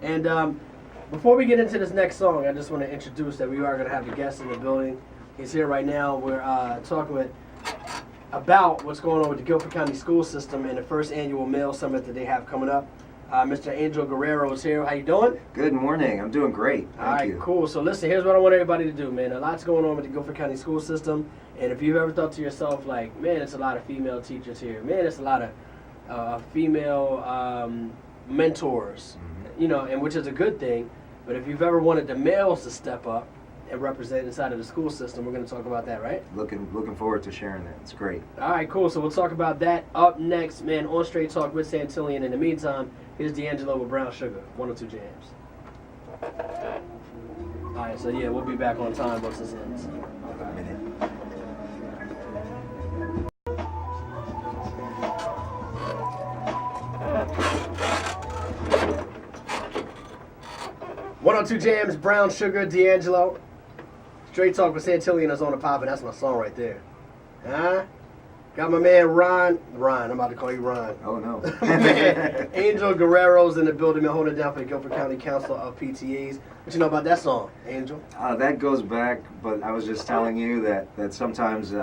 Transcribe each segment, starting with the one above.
And before we get into this next song, I just want to introduce that we are going to have a guest in the building. He's here right now. We're talking about what's going on with the Guilford County school system and the first annual Male Summit that they have coming up. Mr. Angel Guerrero is here. How you doing? Good morning. I'm doing great. Thank you. Cool. So listen, here's what I want everybody to do, man. A lot's going on with the Guilford County school system. And if you've ever thought to yourself, like, man, it's a lot of female teachers here. Man, it's a lot of female mentors, you know, and which is a good thing. But if you've ever wanted the males to step up and represent inside of the school system, we're going to talk about that, right? Looking forward to sharing that. It's great. All right, cool. So we'll talk about that up next, man, on Straight Talk with Santillian. In the meantime, here's D'Angelo with Brown Sugar, 102 Jamz. All right, so yeah, we'll be back on time once this ends. A minute. 102 Jamz, Brown Sugar, D'Angelo. Straight Talk with Santillian is on the pop, and that's my song right there. Huh? Got my man Ron. I'm about to call you Ron. Oh, no. Man, Angel Guerrero's in the building, man, holding it down for the Guilford County Council of PTAs. What you know about that song, Angel? That goes back, but I was just telling you that sometimes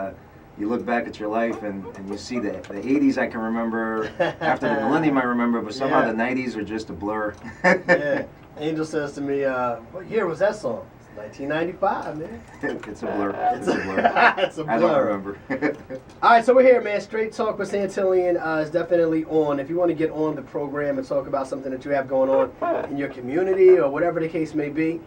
you look back at your life and you see the 80s I can remember, after the millennium I remember, but somehow the 90s are just a blur. Yeah. Angel says to me, what year was that song? It's 1995, man. It's a blur. It's a blur. It's a blur. I don't remember. All right, so we're here, man. Straight Talk with Santillian is definitely on. If you want to get on the program and talk about something that you have going on in your community or whatever the case may be,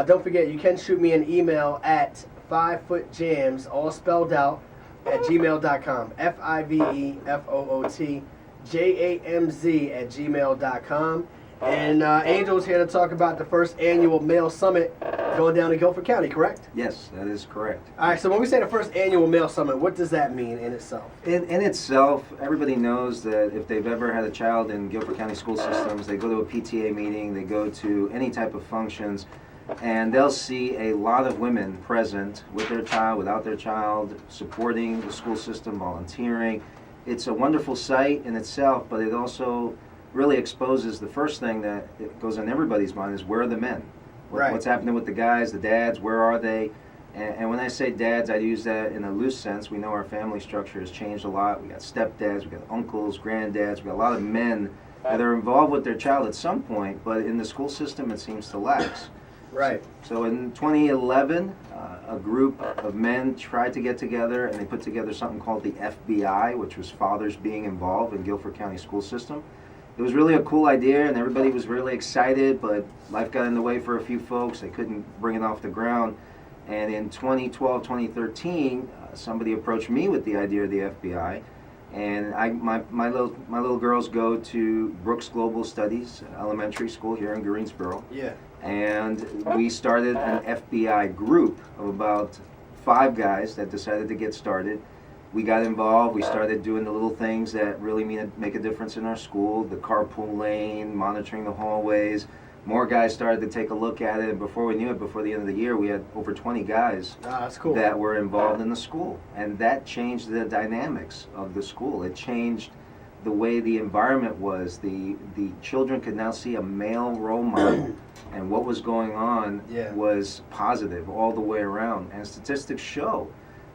don't forget, you can shoot me an email at 5footjams, all spelled out, at gmail.com. FIVEFOOTJAMZ at gmail.com. And Angel's here to talk about the first annual Male Summit going down in Guilford County, correct? Yes, that is correct. All right, so when we say the first annual Male Summit, what does that mean in itself? In itself, everybody knows that if they've ever had a child in Guilford County school systems, they go to a PTA meeting, they go to any type of functions, and they'll see a lot of women present with their child, without their child, supporting the school system, volunteering. It's a wonderful sight in itself, but it also really exposes the first thing that it goes in everybody's mind is, where are the men? What's happening with the guys, the dads, where are they? And when I say dads, I use that in a loose sense. We know our family structure has changed a lot. We got stepdads, we got uncles, granddads, we got a lot of men that are involved with their child at some point, but in the school system it seems to lax. Right. So in 2011, a group of men tried to get together and they put together something called the FBI, which was Fathers Being Involved in Guilford County School System. It was really a cool idea and everybody was really excited, but life got in the way for a few folks. They couldn't bring it off the ground. And in 2012, 2013, somebody approached me with the idea of the FBI. And my little girls go to Brooks Global Studies Elementary School here in Greensboro. Yeah. And we started an FBI group of about 5 guys that decided to get started. We got involved, we started doing the little things that really make a difference in our school, the carpool lane, monitoring the hallways. More guys started to take a look at it, and before we knew it, before the end of the year, we had over 20 guys that's cool. that were involved in the school. And that changed the dynamics of the school. It changed the way the environment was. The children could now see a male role model, and what was going on was positive all the way around. And statistics show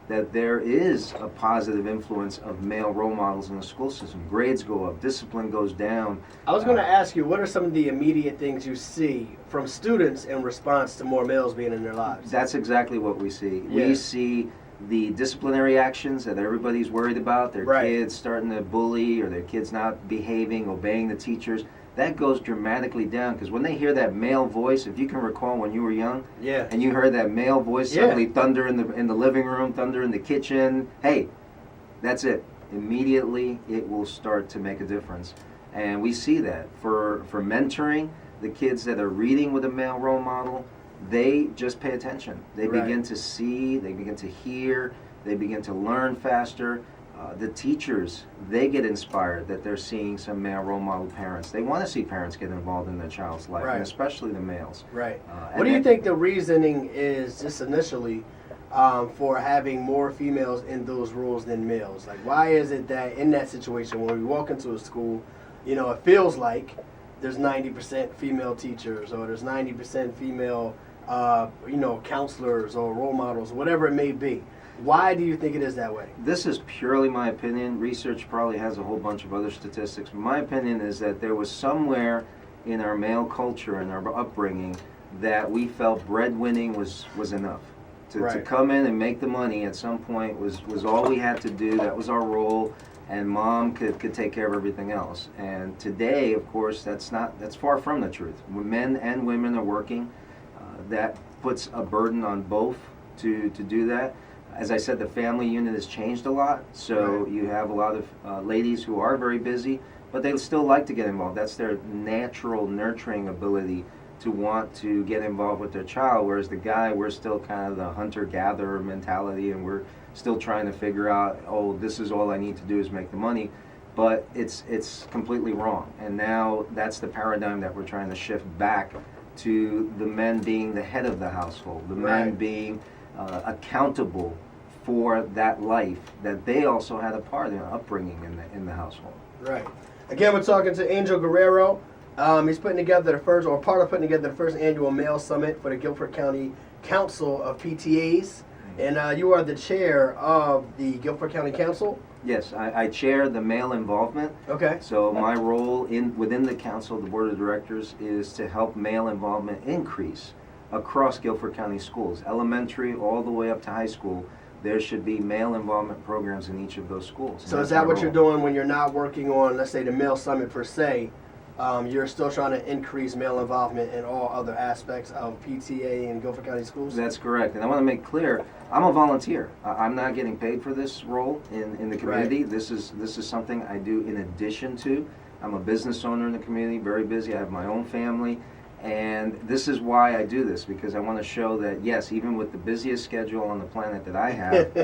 that there is a positive influence of male role models in the school system. Grades go up, discipline goes down. I was going to ask you, what are some of the immediate things you see from students in response to more males being in their lives? That's exactly what we see. Yeah. We see the disciplinary actions that everybody's worried about, their kids starting to bully or their kids not behaving, obeying the teachers. That goes dramatically down, because when they hear that male voice, if you can recall when you were young, and you heard that male voice suddenly thunder in the living room, thunder in the kitchen, hey, that's it. Immediately it will start to make a difference. And we see that for mentoring the kids that are reading with a male role model. They just pay attention. They begin to see, they begin to hear, they begin to learn faster. The teachers, they get inspired that they're seeing some male role model parents. They want to see parents get involved in their child's life, and especially the males. Right. What do you think the reasoning is, just initially, for having more females in those roles than males? Like, why is it that in that situation, when we walk into a school, you know, it feels like there's 90% female teachers, or there's 90% female, counselors or role models, whatever it may be. Why do you think it is that way? This is purely my opinion. Research probably has a whole bunch of other statistics. My opinion is that there was somewhere in our male culture and our upbringing that we felt breadwinning was enough. To come in and make the money at some point was all we had to do. That was our role, and mom could take care of everything else. And today, of course, that's far from the truth. When men and women are working, that puts a burden on both to do that. As I said, the family unit has changed a lot, so you have a lot of ladies who are very busy, but they still like to get involved. That's their natural nurturing ability to want to get involved with their child, whereas the guy, we're still kind of the hunter-gatherer mentality, and we're still trying to figure out, oh, this is all I need to do is make the money. But it's completely wrong, and now that's the paradigm that we're trying to shift back to the men being the head of the household, the men being accountable for that life that they also had a part in upbringing in the household. Right. Again, we're talking to Angel Guerrero. He's putting together part of putting together the first annual Male Summit for the Guilford County Council of PTAs. And you are the chair of the Guilford County Council? Yes, I chair the male involvement. Okay. So my role within the council, the board of directors, is to help male involvement increase across Guilford County schools, elementary all the way up to high school. There should be male involvement programs in each of those schools. So is that what you're doing when you're not working on, let's say, the Male Summit per se? You're still trying to increase male involvement in all other aspects of PTA in Guilford County schools? That's correct. And I want to make clear, I'm a volunteer. I'm not getting paid for this role in the community. Right. This is something I do in addition to. I'm a business owner in the community, very busy. I have my own family. And this is why I do this, because I want to show that, yes, even with the busiest schedule on the planet that I have,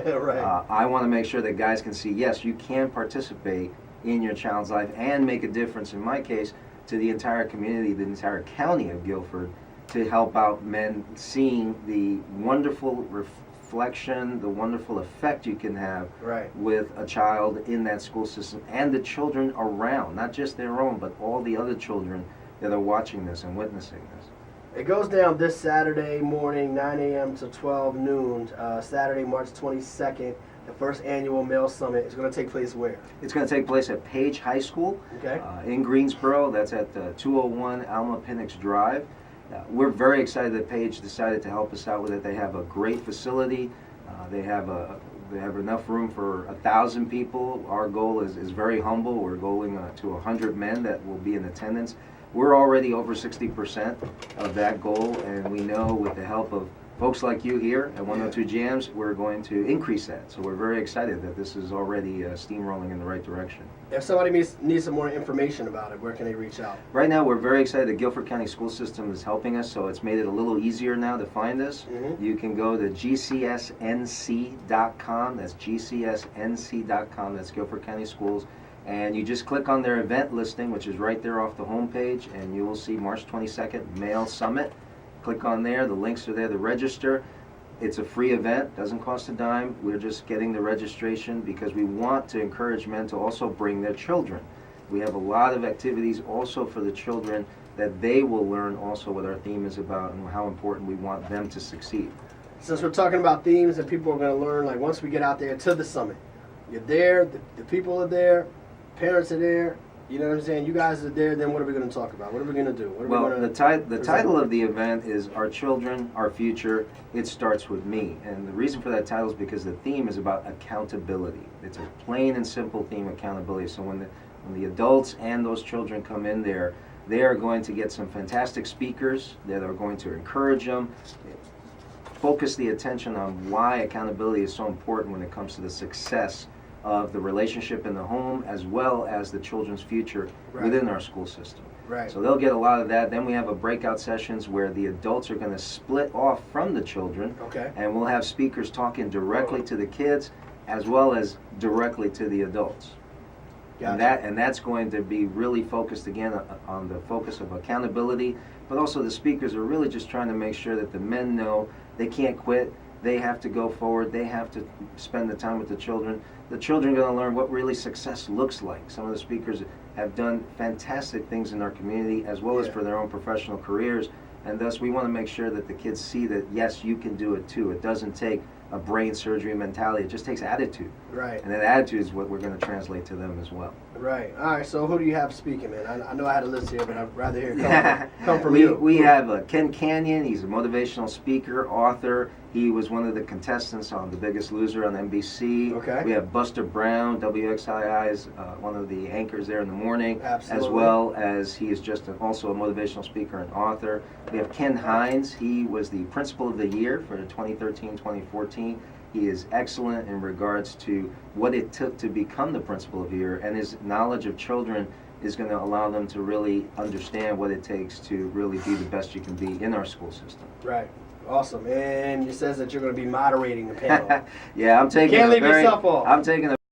I want to make sure that guys can see, yes, you can participate in your child's life and make a difference, in my case, to the entire community, the entire county of Guilford, to help out men seeing the wonderful reflection, the wonderful effect you can have with a child in that school system and the children around, not just their own, but all the other children that are watching this and witnessing this. It goes down this Saturday morning, 9 a.m. to 12 noon, Saturday, March 22nd. The first annual Male Summit is going to take place where? It's going to take place at Page High School in Greensboro. That's at 201 Alma Penix Drive. We're very excited that Page decided to help us out with it. They have a great facility. They have enough room for 1,000 people. Our goal is very humble. We're going to 100 men that will be in attendance. We're already over 60% of that goal, and we know with the help of folks like you here at 102 Jamz, we're going to increase that. So we're very excited that this is already steamrolling in the right direction. If somebody needs some more information about it, where can they reach out? Right now, we're very excited. The Guilford County School System is helping us, so it's made it a little easier now to find us. You can go to gcsnc.com. That's gcsnc.com. That's Guilford County Schools. And you just click on their event listing, which is right there off the homepage, and you will see March 22nd, Male Summit. Click on there. The links are there to register. It's a free event. Doesn't cost a dime. We're just getting the registration because we want to encourage men to also bring their children. We have a lot of activities also for the children that they will learn also what our theme is about and how important we want them to succeed. Since we're talking about themes and people are going to learn, like once we get out there to the summit, you're there, the people are there, parents are there, you know what I'm saying? You guys are there, then what are we going to talk about? What are we going to do? The title of the event is Our Children, Our Future, It Starts With Me. And the reason for that title is because the theme is about accountability. It's a plain and simple theme, accountability. So when the adults and those children come in there, they are going to get some fantastic speakers that are going to encourage them, focus the attention on why accountability is so important when it comes to the success of the relationship in the home as well as the children's future within our school system. So they'll get a lot of that. Then we have a breakout sessions where the adults are going to split off from the children, and we'll have speakers talking directly to the kids as well as directly to the adults. And that's going to be really focused again on the focus of accountability, but also the speakers are really just trying to make sure that the men know they can't quit. They have to go forward. They have to spend the time with the children. The children are going to learn what really success looks like. Some of the speakers have done fantastic things in our community as well as for their own professional careers. And thus, we want to make sure that the kids see that, yes, you can do it too. It doesn't take a brain surgery mentality. It just takes attitude. Right. And that attitude is what we're going to translate to them as well. Right. All right. So who do you have speaking, man? I know I had a list here, but I'd rather hear it come from you. We have Ken Canyon. He's a motivational speaker, author. He was one of the contestants on The Biggest Loser on NBC. Okay. We have Buster Brown, WXII's one of the anchors there in the morning. Absolutely. As well as he is just also a motivational speaker and author. We have Ken Hines. He was the Principal of the Year for 2013-2014. He is excellent in regards to what it took to become the Principal of the Year, and his knowledge of children is going to allow them to really understand what it takes to really be the best you can be in our school system. Right. Awesome. And it says that you're going to be moderating the panel. Yeah, I'm taking Can't leave yourself off. I'm taking a